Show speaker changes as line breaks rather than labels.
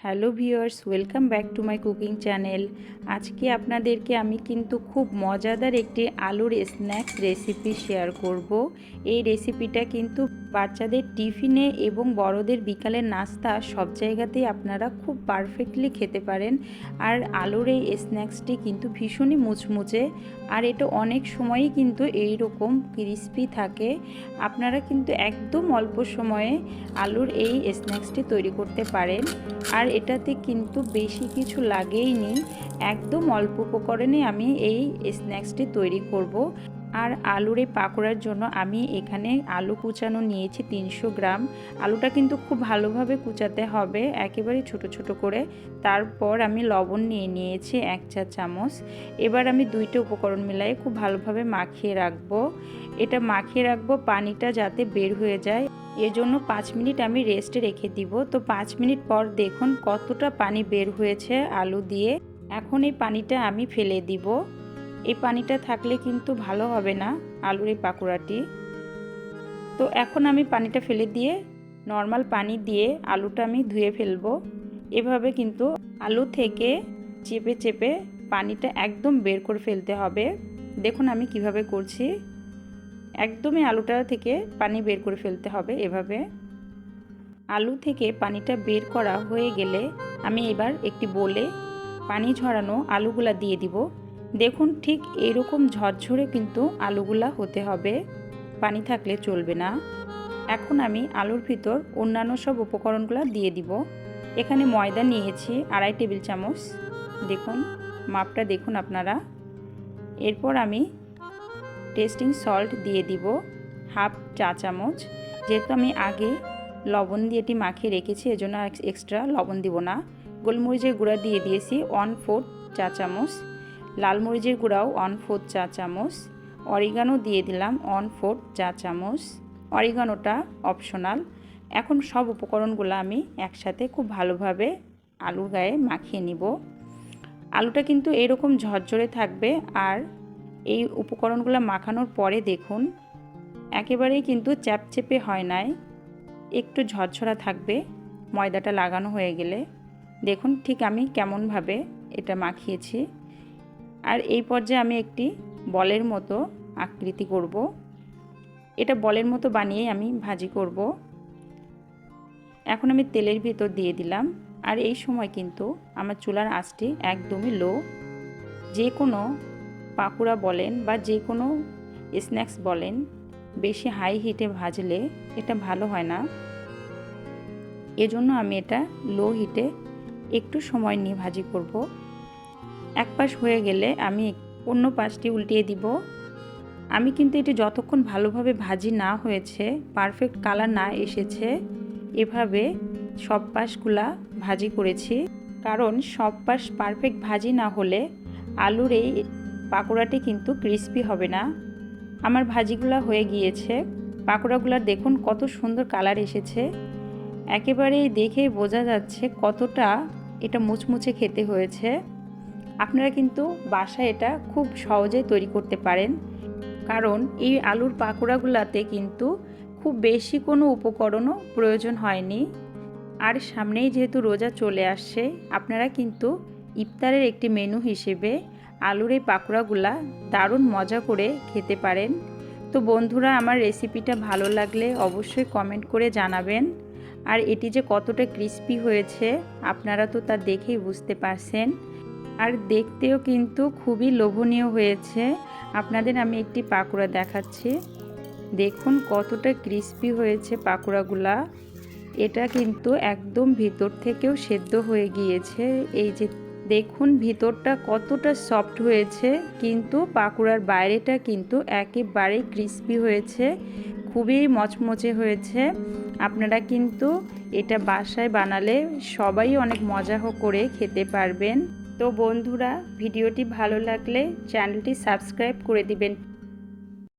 Hello viewers, welcome back to my cooking channel. আজকে আপনাদেরকে আমি কিন্তু খুব মজাদার একটি আলুর স্ন্যাক্স রেসিপি শেয়ার করব। এই রেসিপিটা কিন্তু বাচ্চাদের টিফিনে এবং বড়দের বিকালের নাস্তা সব জায়গাতেই আপনারা খুব পারফেক্টলি খেতে পারেন। আর আলুর এই স্ন্যাক্সটি কিন্তু ভীষণই মুচমুচে, আর এটা অনেক সময়ই কিন্তু এই রকম ক্রিস্পি থাকে। আপনারা কিন্তু একদম অল্প সময়ে আলুর এই স্ন্যাক্সটি তৈরি করতে পারেন। আর এটাতে কিন্তু বেশি কিছু লাগেইনি, একদম অল্প উপকরণে আমি এই স্ন্যাক্সটি তৈরি করব। আর আলুর এই পাকোড়ার জন্য আমি এখানে আলু কুচানো নিয়েছি 300 গ্রাম। আলুটা কিন্তু খুব ভালোভাবে কুচাতে হবে, একেবারে ছোট ছোট করে। তারপর আমি লবণ নিয়েছি 1 চা চামচ। এবার আমি দুইটা উপকরণ মিলাই খুব ভালোভাবে মাখিয়ে রাখবো। এটা মাখিয়ে রাখবো পানিটা যাতে বের হয়ে যায়, এজন্য 5 মিনিট আমি রেস্টে রেখে দিব। তো 5 মিনিট পর দেখুন কতটা পানি বের হয়েছে আলু দিয়ে। এখন এই পানিটা আমি ফেলে দিব। এই পানিটা থাকলে কিন্তু ভালো হবে না আলুর এই পাকোড়াটি। তো এখন আমি পানিটা ফেলে দিয়ে নর্মাল পানি দিয়ে আলুটা আমি ধুয়ে ফেলবো। এভাবে কিন্তু আলু থেকে চেপে চেপে পানিটা একদম বের করে ফেলতে হবে। দেখুন আমি কিভাবে করছি, একদমই আলুটা থেকে পানি বের করে ফেলতে হবে। এভাবে আলু থেকে পানিটা বের করা হয়ে গেলে আমি এবার একটি বোলে পানি ঝরানো আলুগুলা দিয়ে দিব। দেখুন ঠিক এরকম ঝরঝরে কিন্তু আলুগুলা হতে হবে, পানি থাকলে চলবে না। এখন আমি আলুর ভিতর অন্যান্য সব উপকরণগুলো দিয়ে দিব। এখানে ময়দা নিয়েছি 2.5 টেবিল চামচ, দেখুন মাপটা দেখুন আপনারা। এরপর আমি টেস্টিং সল্ট দিয়ে দিব 1/2 চা চামচ। যেহেতু আমি আগে লবণ দিয়ে এটি মাখিয়ে রেখেছি, এজন্য এক্সট্রা লবণ দিব না। গোলমরিচের গুঁড়া দিয়ে দিয়েছি 1/4 চা চামচ, লাল মরিচের গুঁড়াও 1/4 চা চামচ, অরিগানো দিয়ে দিলাম 1/4 চা চামচ। অরিগানোটা অপশনাল। এখন সব উপকরণগুলো আমি একসাথে খুব ভালোভাবে আলুর গায়ে মাখিয়ে নিব। আলুটা কিন্তু এরকম ঝরঝরে থাকবে। আর এই উপকরণগুলো মাখানোর পরে দেখুন একেবারেই কিন্তু চ্যাপচেপে হয় নাই, একটু ঝরঝরা থাকবে ময়দাটা লাগানো হয়ে গেলে। দেখুন ঠিক আমি কেমনভাবে এটা মাখিয়েছি। আর এই পর্যায়ে আমি একটি বলের মতো আকৃতি করব। এটা বলের মতো বানিয়ে আমি ভাজি করব। এখন আমি তেলের ভিতর দিয়ে দিলাম। আর এই সময় কিন্তু আমার চুলার আঁচটি একদমই লো। যে কোনো পাকোড়া বলেন বা যে কোনো স্ন্যাক্স বলেন, বেশি হাই হিটে ভাজলে এটা ভালো হয় না। এজন্য আমি এটা লো হিটে একটু সময় নিয়ে ভাজি করব। এক পাশ হয়ে গেলে আমি অন্য পাশটি উল্টিয়ে দিব। আমি কিন্তু এটি যতক্ষণ ভালোভাবে ভাজি না হয়েছে, পারফেক্ট কালার না এসেছে, এভাবে সব পাশগুলা ভাজি করেছি। কারণ সব পাশ পারফেক্ট ভাজি না হলে আলুর এই পাকোড়াটি কিন্তু ক্রিস্পি হবে না। আমার ভাজিগুলা হয়ে গিয়েছে। পাকোড়াগুলার দেখুন কত সুন্দর কালার এসেছে, একেবারেই দেখেই বোঝা যাচ্ছে কতটা এটা মুচমুচে খেতে হয়েছে। আপনারা কিন্তু বাসায় এটা খুব সহজেই তৈরি করতে পারেন, কারণ এই আলুর পাকোড়াগুলাতে কিন্তু খুব বেশি কোনো উপকরণও প্রয়োজন হয়নি। আর সামনেই যেহেতু রোজা চলে আসছে, আপনারা কিন্তু ইফতারের একটি মেনু হিসেবে আলুর এই পাকোড়াগুলা দারুণ মজা করে খেতে পারেন। তো বন্ধুরা, আমার রেসিপিটা ভালো লাগলে অবশ্যই কমেন্ট করে জানাবেন। আর এটি যে কতটা ক্রিস্পি হয়েছে আপনারা তো তা দেখেই বুঝতে পারছেন। আর দেখতেও কিন্তু খুবই লোভনীয় হয়েছে। আপনাদের আমি একটি পাকোড়া দেখাচ্ছি, দেখুন কতটা ক্রিস্পি হয়েছে পাকোড়াগুলা। এটা কিন্তু একদম ভিতর থেকেও সেদ্ধ হয়ে গিয়েছে। এই যে দেখুন ভিতরটা কতটা সফট হয়েছে, কিন্তু পাকোড়ার বাইরেটা কিন্তু একেবারেই ক্রিস্পি হয়েছে, খুবই মচমচে হয়েছে। আপনারা কিন্তু এটা বাসায় বানালে সবাই অনেক মজা করে খেতে পারবেন। তো বন্ধুরা, ভিডিওটি ভালো লাগলে চ্যানেলটি সাবস্ক্রাইব করে দিবেন।